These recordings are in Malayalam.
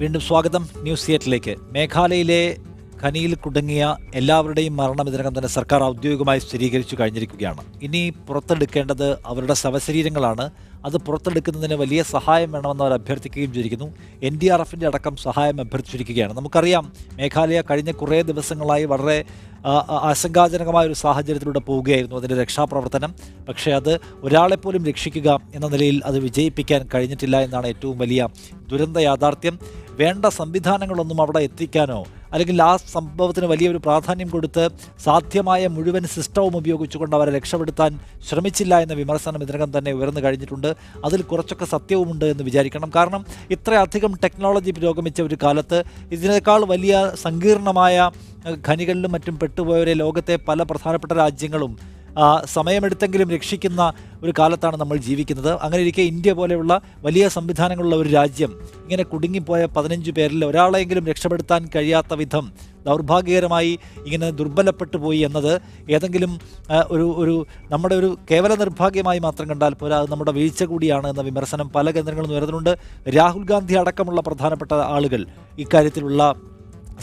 വീണ്ടും സ്വാഗതം ന്യൂസ് തിയേറ്ററിലേക്ക്. മേഘാലയയിലെ ഖനിയിൽ കുടുങ്ങിയ എല്ലാവരുടെയും മരണം ഇതിനകം തന്നെ സർക്കാർ ഔദ്യോഗികമായി സ്ഥിരീകരിച്ചു കഴിഞ്ഞിരിക്കുകയാണ്. ഇനി പുറത്തെടുക്കേണ്ടത് അവരുടെ ശവശരീരങ്ങളാണ്. അത് പുറത്തെടുക്കുന്നതിന് വലിയ സഹായം വേണമെന്ന് അവർ അഭ്യർത്ഥിക്കുകയും ചെയ്തിരിക്കുന്നു. NDRFിൻ്റെ അടക്കം സഹായം അഭ്യർത്ഥിച്ചിരിക്കുകയാണ്. നമുക്കറിയാം, മേഘാലയ കഴിഞ്ഞ കുറേ ദിവസങ്ങളായി വളരെ ആശങ്കാജനകമായ ഒരു സാഹചര്യത്തിലൂടെ പോവുകയായിരുന്നു അതിൻ്റെ രക്ഷാപ്രവർത്തനം. പക്ഷേ അത് ഒരാളെപ്പോലും രക്ഷിക്കുക എന്ന നിലയിൽ അത് വിജയിപ്പിക്കാൻ കഴിഞ്ഞിട്ടില്ല എന്നാണ് ഏറ്റവും വലിയ ദുരന്ത യാഥാർത്ഥ്യം. വേണ്ട സംവിധാനങ്ങളൊന്നും അവിടെ എത്തിക്കാനോ അല്ലെങ്കിൽ ആ സംഭവത്തിന് വലിയൊരു പ്രാധാന്യം കൊടുത്ത് സാധ്യമായ മുഴുവൻ സിസ്റ്റവും ഉപയോഗിച്ചുകൊണ്ട് അവരെ രക്ഷപ്പെടുത്താൻ ശ്രമിച്ചില്ല എന്ന വിമർശനം ഇതിനകം തന്നെ ഉയർന്നു കഴിഞ്ഞിട്ടുണ്ട്. അതിൽ കുറച്ചൊക്കെ സത്യവുമുണ്ട് എന്ന് വിചാരിക്കണം. കാരണം ഇത്രയധികം ടെക്നോളജി പുരോഗമിച്ച ഒരു കാലത്ത് ഇതിനേക്കാൾ വലിയ സങ്കീർണമായ ഖനികളിലും മറ്റും പെട്ടുപോയവരെ ലോകത്തെ പല പ്രധാനപ്പെട്ട രാജ്യങ്ങളും സമയമെടുത്തെങ്കിലും രക്ഷിക്കുന്ന ഒരു കാലത്താണ് നമ്മൾ ജീവിക്കുന്നത്. അങ്ങനെ ഇരിക്കെ ഇന്ത്യ പോലെയുള്ള വലിയ സംവിധാനങ്ങളുള്ള ഒരു രാജ്യം ഇങ്ങനെ കുടുങ്ങിപ്പോയ 15 പേരിൽ ഒരാളെങ്കിലും രക്ഷപ്പെടുത്താൻ കഴിയാത്ത വിധം ദൗർഭാഗ്യകരമായി ഇങ്ങനെ ദുർബലപ്പെട്ടു പോയി എന്നത് ഏതെങ്കിലും ഒരു നമ്മുടെ ഒരു കേവല നിർഭാഗ്യമായി മാത്രം കണ്ടാൽ പോരാ, അത് നമ്മുടെ വീഴ്ച കൂടിയാണ് എന്ന വിമർശനം പല കേന്ദ്രങ്ങളും ഉയർന്നുണ്ട്. രാഹുൽ ഗാന്ധി അടക്കമുള്ള പ്രധാനപ്പെട്ട ആളുകൾ ഇക്കാര്യത്തിലുള്ള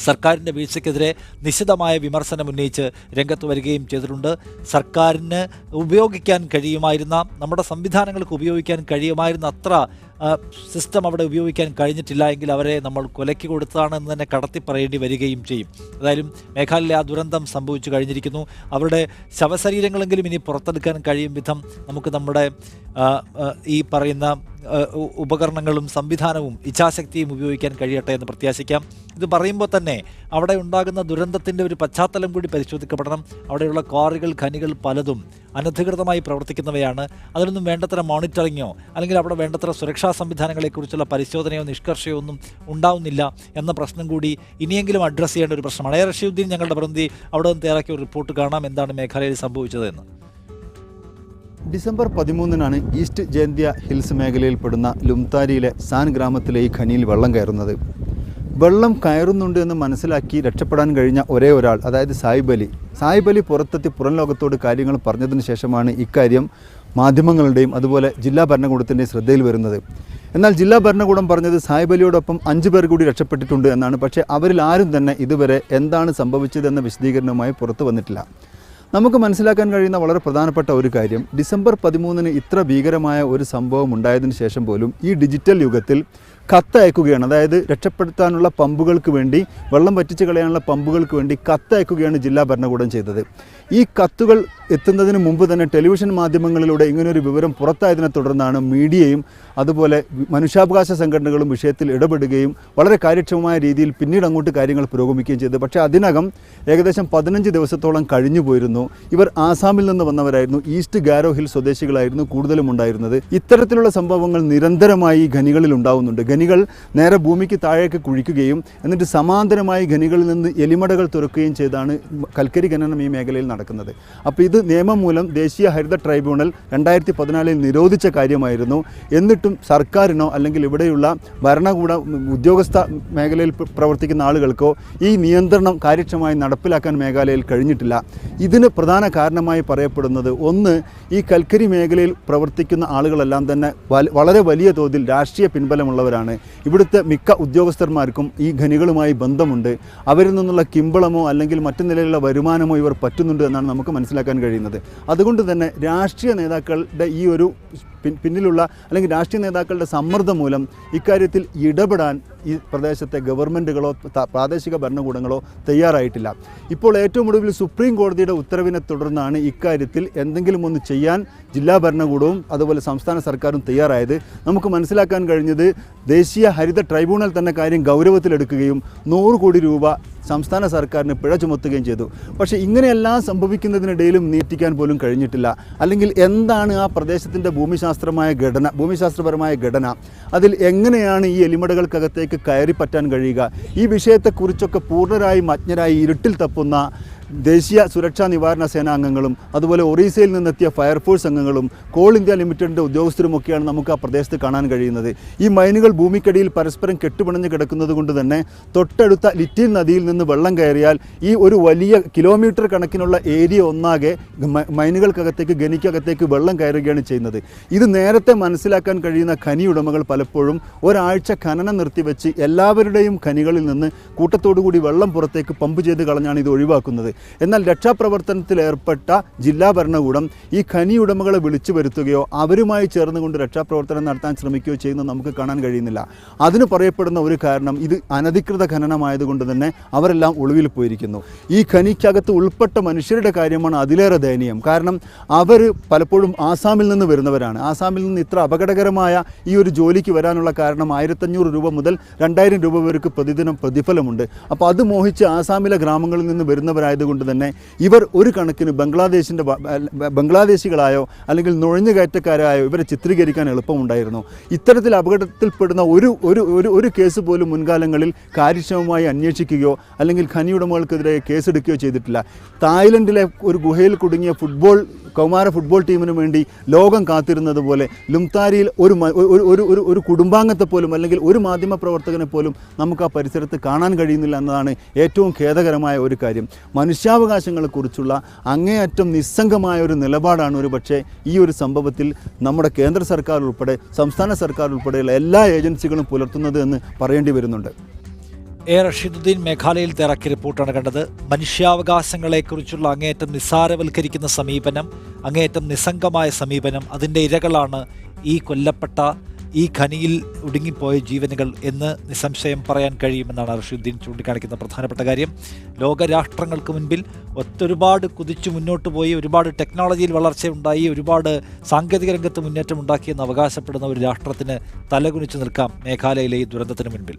സർക്കാരിൻ്റെ വീഴ്ചയ്ക്കെതിരെ നിശിതമായ വിമർശനം ഉന്നയിച്ച് രംഗത്ത് വരികയും ചെയ്തിട്ടുണ്ട്. സർക്കാരിന് ഉപയോഗിക്കാൻ കഴിയുമായിരുന്ന, നമ്മുടെ സംവിധാനങ്ങൾക്ക് ഉപയോഗിക്കാൻ കഴിയുമായിരുന്ന അത്ര സിസ്റ്റം അവിടെ ഉപയോഗിക്കാൻ കഴിഞ്ഞിട്ടില്ല എങ്കിൽ അവരെ നമ്മൾ കൊലയ്ക്ക് കൊടുത്തതാണെന്ന് തന്നെ കടത്തി പറയേണ്ടി വരികയും ചെയ്യും. ഏതായാലും മേഘാലയ ആ ദുരന്തം സംഭവിച്ചു കഴിഞ്ഞിരിക്കുന്നു. അവരുടെ ശവശരീരങ്ങളെങ്കിലും ഇനി പുറത്തെടുക്കാൻ കഴിയും വിധം നമുക്ക് നമ്മുടെ ഈ പറയുന്ന ഉപകരണങ്ങളും സംവിധാനവും ഇച്ഛാശക്തിയും ഉപയോഗിക്കാൻ കഴിയട്ടെ എന്ന് പ്രത്യാശിക്കാം. ഇത് പറയുമ്പോൾ തന്നെ അവിടെ ഉണ്ടാകുന്ന ദുരന്തത്തിൻ്റെ ഒരു പശ്ചാത്തലം കൂടി പരിശോധിക്കപ്പെടണം. അവിടെയുള്ള ക്വാറികൾ, ഖനികൾ പലതും അനധികൃതമായി പ്രവർത്തിക്കുന്നവയാണ്. അതിനൊന്നും വേണ്ടത്ര മോണിറ്ററിങ്ങോ അല്ലെങ്കിൽ അവിടെ വേണ്ടത്ര സുരക്ഷാ സംവിധാനങ്ങളെക്കുറിച്ചുള്ള പരിശോധനയോ നിഷ്കർഷയോ ഒന്നും ഉണ്ടാവുന്നില്ല എന്ന പ്രശ്നം കൂടി ഇനിയെങ്കിലും അഡ്രസ്സ് ചെയ്യേണ്ട ഒരു പ്രശ്നമാണ്. റഷീദുദ്ദീൻ ഞങ്ങളുടെ പ്രതിനിധി അവിടെ നിന്ന് തയ്യാറാക്കിയ ഒരു റിപ്പോർട്ട് കാണാം, എന്താണ് മേഘാലയയിൽ സംഭവിച്ചതെന്ന്. ഡിസംബർ 13-നാണ് ഈസ്റ്റ് ജയന്തിയ ഹിൽസ് മേഖലയിൽപ്പെടുന്ന ലുംതാരിയിലെ സാൻ ഗ്രാമത്തിലെ ഈ ഖനിയിൽ വെള്ളം കയറുന്നത്. വെള്ളം കയറുന്നുണ്ട് എന്ന് മനസ്സിലാക്കി രക്ഷപ്പെടാൻ കഴിഞ്ഞ ഒരേ ഒരാൾ, അതായത് സാഹിബ് അലി പുറത്തെത്തി പുറം ലോകത്തോട് കാര്യങ്ങൾ പറഞ്ഞതിന് ശേഷമാണ് ഇക്കാര്യം മാധ്യമങ്ങളുടെയും അതുപോലെ ജില്ലാ ഭരണകൂടത്തിൻ്റെയും ശ്രദ്ധയിൽ വരുന്നത്. എന്നാൽ ജില്ലാ ഭരണകൂടം പറഞ്ഞത് സാഹിബ് അലിയോടൊപ്പം 5 പേർ കൂടി രക്ഷപ്പെട്ടിട്ടുണ്ട് എന്നാണ്. പക്ഷേ അവരിൽ ആരും തന്നെ ഇതുവരെ എന്താണ് സംഭവിച്ചതെന്ന വിശദീകരണവുമായി പുറത്തു വന്നിട്ടില്ല. നമുക്ക് മനസ്സിലാക്കാൻ കഴിയുന്ന വളരെ പ്രധാനപ്പെട്ട ഒരു കാര്യം, ഡിസംബർ 13-ന് ഇത്ര ഭീകരമായ ഒരു സംഭവം ഉണ്ടായതിനു ശേഷം പോലും ഈ ഡിജിറ്റൽ യുഗത്തിൽ കത്തയക്കുകയാണ്. അതായത് രക്ഷപ്പെടുത്താനുള്ള പമ്പുകൾക്ക് വേണ്ടി, വെള്ളം വറ്റിച്ച് കളയാനുള്ള പമ്പുകൾക്ക് വേണ്ടി കത്തയക്കുകയാണ് ജില്ലാ ഭരണകൂടം ചെയ്തത്. ഈ കത്തുകൾ എത്തുന്നതിന് മുമ്പ് തന്നെ ടെലിവിഷൻ മാധ്യമങ്ങളിലൂടെ ഇങ്ങനൊരു വിവരം പുറത്തായതിനെ തുടർന്നാണ് മീഡിയയും അതുപോലെ മനുഷ്യാവകാശ സംഘടനകളും വിഷയത്തിൽ ഇടപെടുകയും വളരെ കാര്യക്ഷമമായ രീതിയിൽ പിന്നീട് അങ്ങോട്ട് കാര്യങ്ങൾ പുരോഗമിക്കുകയും ചെയ്തത്. പക്ഷേ അതിനകം ഏകദേശം 15 ദിവസത്തോളം കഴിഞ്ഞു പോയിരുന്നു. ഇവർ ആസാമിൽ നിന്ന് വന്നവരായിരുന്നു. ഈസ്റ്റ് ഗാരോ ഹിൽ സ്വദേശികളായിരുന്നു കൂടുതലും ഉണ്ടായിരുന്നത്. ഇത്തരത്തിലുള്ള സംഭവങ്ങൾ നിരന്തരമായി ഖനികളിൽ ഉണ്ടാവുന്നുണ്ട്. ഖനികൾ നേരെ ഭൂമിക്ക് താഴേക്ക് കുഴിക്കുകയും എന്നിട്ട് സമാന്തരമായി ഖനികളിൽ നിന്ന് എലിമടകൾ തുറക്കുകയും ചെയ്താണ് കൽക്കരി ഖനനം ഈ മേഖലയിൽ നടക്കുന്നത്. അപ്പോൾ ഇത് നിയമം മൂലം ദേശീയ ഹരിത ട്രൈബ്യൂണൽ 2014-ൽ നിരോധിച്ച കാര്യമായിരുന്നു. എന്നിട്ടും സർക്കാരിനോ അല്ലെങ്കിൽ ഇവിടെയുള്ള ഭരണകൂട ഉദ്യോഗസ്ഥ മേഖലയിൽ പ്രവർത്തിക്കുന്ന ആളുകൾക്കോ ഈ നിയന്ത്രണം കാര്യക്ഷമമായി നടപ്പിലാക്കാൻ മേഘാലയയിൽ കഴിഞ്ഞിട്ടില്ല. ഇതിന് പ്രധാന കാരണമായി പറയപ്പെടുന്നത്, ഒന്ന്, ഈ കൽക്കരി മേഖലയിൽ പ്രവർത്തിക്കുന്ന ആളുകളെല്ലാം തന്നെ വളരെ വലിയ തോതിൽ രാഷ്ട്രീയ പിൻബലമുള്ളവരാണ്. ഇവിടുത്തെ മിക്ക ഉദ്യോഗസ്ഥന്മാർക്കും ഈ ഖനികളുമായി ബന്ധമുണ്ട്. അവരിൽ നിന്നുള്ള കിമ്പളമോ അല്ലെങ്കിൽ മറ്റു നിലയിലുള്ള വരുമാനമോ ഇവർ പറ്റുന്നുണ്ട് എന്നാണ് നമുക്ക് മനസ്സിലാക്കാൻ കഴിയുന്നത്. അതുകൊണ്ട് തന്നെ രാഷ്ട്രീയ നേതാക്കളുടെ ഈ ഒരു പിന്നിലുള്ള അല്ലെങ്കിൽ രാഷ്ട്രീയ നേതാക്കളുടെ സമ്മർദ്ദം മൂലം ഇക്കാര്യത്തിൽ ഇടപെടാൻ ഈ പ്രദേശത്തെ ഗവൺമെൻറ്റുകളോ പ്രാദേശിക ഭരണകൂടങ്ങളോ തയ്യാറായിട്ടില്ല. ഇപ്പോൾ ഏറ്റവും ഒടുവിൽ സുപ്രീം കോടതിയുടെ ഉത്തരവിനെ തുടർന്നാണ് ഇക്കാര്യത്തിൽ എന്തെങ്കിലും ഒന്ന് ചെയ്യാൻ ജില്ലാ ഭരണകൂടവും അതുപോലെ സംസ്ഥാന സർക്കാരും തയ്യാറായത്. നമുക്ക് മനസ്സിലാക്കാൻ കഴിഞ്ഞത് ദേശീയ ഹരിത ട്രൈബ്യൂണൽ തന്നെ കാര്യം ഗൗരവത്തിലെടുക്കുകയും 100 കോടി രൂപ സംസ്ഥാന സർക്കാരിന് പിഴ ചുമത്തുകയും ചെയ്തു. പക്ഷേ ഇങ്ങനെയെല്ലാം സംഭവിക്കുന്നതിനിടയിലും നീട്ടിക്കാൻ പോലും കഴിഞ്ഞിട്ടില്ല. അല്ലെങ്കിൽ എന്താണ് ആ പ്രദേശത്തിൻ്റെ ഭൂമിശാസ്ത്രപരമായ ഘടന, അതിൽ എങ്ങനെയാണ് ഈ എലിമടകൾക്കകത്തേക്ക് കയറി പറ്റാൻ കഴിയുക, ഈ വിഷയത്തെക്കുറിച്ചൊക്കെ പൂർണ്ണരായും അജ്ഞരായി ഇരുട്ടിൽ തപ്പുന്ന ദേശീയ സുരക്ഷാ നിവാരണ സേനാ അംഗങ്ങളും അതുപോലെ ഒറീസയിൽ നിന്നെത്തിയ ഫയർഫോഴ്സ് അംഗങ്ങളും കോൾ ഇന്ത്യ ലിമിറ്റഡിൻ്റെ ഉദ്യോഗസ്ഥരുമൊക്കെയാണ് നമുക്ക് ആ പ്രദേശത്ത് കാണാൻ കഴിയുന്നത്. ഈ മൈനുകൾ ഭൂമിക്കടിയിൽ പരസ്പരം കെട്ടുപിണഞ്ഞ് കിടക്കുന്നത് കൊണ്ട് തന്നെ തൊട്ടടുത്ത ലിറ്റിൻ നദിയിൽ നിന്ന് വെള്ളം കയറിയാൽ ഈ ഒരു വലിയ കിലോമീറ്റർ കണക്കിനുള്ള ഏരിയ ഒന്നാകെ മൈനുകൾക്കകത്തേക്ക് ഖനിക്കകത്തേക്ക് വെള്ളം കയറുകയാണ് ചെയ്യുന്നത്. ഇത് നേരത്തെ മനസ്സിലാക്കാൻ കഴിയുന്ന ഖനി ഉടമകൾ പലപ്പോഴും ഒരാഴ്ച ഖനനം നിർത്തിവെച്ച് എല്ലാവരുടെയും ഖനികളിൽ നിന്ന് കൂട്ടത്തോടുകൂടി വെള്ളം പുറത്തേക്ക് പമ്പ് ചെയ്ത് കളഞ്ഞാണ് ഇത് ഒഴിവാക്കുന്നത്. എന്നാൽ രക്ഷാപ്രവർത്തനത്തിൽ ഏർപ്പെട്ട ജില്ലാ ഭരണകൂടം ഈ ഖനി ഉടമകളെ വിളിച്ചു വരുത്തുകയോ അവരുമായി ചേർന്നുകൊണ്ട് രക്ഷാപ്രവർത്തനം നടത്താൻ ശ്രമിക്കുകയോ ചെയ്യുന്നത് നമുക്ക് കാണാൻ കഴിയുന്നില്ല. അതിന് പറയപ്പെടുന്ന ഒരു കാരണം ഇത് അനധികൃത ഖനനമായതുകൊണ്ട് തന്നെ അവരെല്ലാം ഒളിവിൽ പോയിരിക്കുന്നു. ഈ ഖനിക്കകത്ത് ഉൾപ്പെട്ട മനുഷ്യരുടെ കാര്യമാണ് അതിലേറെ ദയനീയം. കാരണം അവർ പലപ്പോഴും ആസാമിൽ നിന്ന് വരുന്നവരാണ്. ആസാമിൽ നിന്ന് ഇത്ര അപകടകരമായ ഈ ഒരു ജോലിക്ക് വരാനുള്ള കാരണം 1500 രൂപ മുതൽ 2000 രൂപ വരെക്ക് പ്രതിദിനം പ്രതിഫലമുണ്ട്. അപ്പോൾ അത് മോഹിച്ച് ആസാമിലെ ഗ്രാമങ്ങളിൽ നിന്ന് വരുന്നവരായതുകൊണ്ട് തന്നെ ഇവർ ഒരു കണക്കിന് ബംഗ്ലാദേശികളായോ അല്ലെങ്കിൽ നുഴഞ്ഞുകയറ്റക്കാരായോ ഇവരെ ചിത്രീകരിക്കാൻ എളുപ്പമുണ്ടായിരുന്നു. ഇത്തരത്തിൽ അപകടത്തിൽപ്പെടുന്ന ഒരു കേസ് പോലും മുൻകാലങ്ങളിൽ കാര്യക്ഷമമായി അന്വേഷിക്കുകയോ അല്ലെങ്കിൽ ഖനി ഉടമകൾക്കെതിരെ കേസെടുക്കുകയോ ചെയ്തിട്ടില്ല. തായ്ലൻഡിലെ ഒരു ഗുഹയിൽ കുടുങ്ങിയ കൗമാര ഫുട്ബോൾ ടീമിന് വേണ്ടി ലോകം കാത്തിരുന്നത് പോലെ ലുംതാരിയിൽ ഒരു കുടുംബാംഗത്തെ പോലും അല്ലെങ്കിൽ ഒരു മാധ്യമ പ്രവർത്തകനെ പോലും നമുക്ക് ആ പരിസരത്ത് കാണാൻ കഴിയുന്നില്ല എന്നതാണ് ഏറ്റവും ഖേദകരമായ ഒരു കാര്യം. മനുഷ്യാവകാശങ്ങളെക്കുറിച്ചുള്ള അങ്ങേയറ്റം നിസ്സംഗമായ ഒരു നിലപാടാണ് ഒരു പക്ഷേ ഈ ഒരു സംഭവത്തിൽ നമ്മുടെ കേന്ദ്ര സർക്കാർ ഉൾപ്പെടെ സംസ്ഥാന സർക്കാർ ഉൾപ്പെടെയുള്ള എല്ലാ ഏജൻസികളും പുലർത്തുന്നത് എന്ന് പറയേണ്ടി വരുന്നുണ്ട്. റഷീദുദ്ദീൻ മേഘാലയയിൽ തയ്യാറാക്കിയ റിപ്പോർട്ടാണ് കണ്ടത്. മനുഷ്യാവകാശങ്ങളെക്കുറിച്ചുള്ള അങ്ങേയറ്റം നിസ്സാരവൽക്കരിക്കുന്ന സമീപനം, അങ്ങേയറ്റം നിസ്സംഗമായ സമീപനം, അതിൻ്റെ ഇരകളാണ് ഈ കൊല്ലപ്പെട്ട ഈ ഖനിയിൽ ഒടുങ്ങിപ്പോയ ജീവനുകൾ എന്ന് നിസ്സംശയം പറയാൻ കഴിയുമെന്നാണ് റഷീദുദ്ദീൻ ചൂണ്ടിക്കാണിക്കുന്ന പ്രധാനപ്പെട്ട കാര്യം. ലോകരാഷ്ട്രങ്ങൾക്ക് മുൻപിൽ ഒരുപാട് കുതിച്ചു മുന്നോട്ട് പോയി, ഒരുപാട് ടെക്നോളജിയിൽ വളർച്ചയുണ്ടായി, ഒരുപാട് സാങ്കേതിക രംഗത്ത് മുന്നേറ്റം ഉണ്ടാക്കിയെന്ന് അവകാശപ്പെടുന്ന ഒരു രാഷ്ട്രത്തിന് തലകുനിച്ച് നിൽക്കാം മേഘാലയയിലെ ഈ ദുരന്തത്തിന് മുൻപിൽ.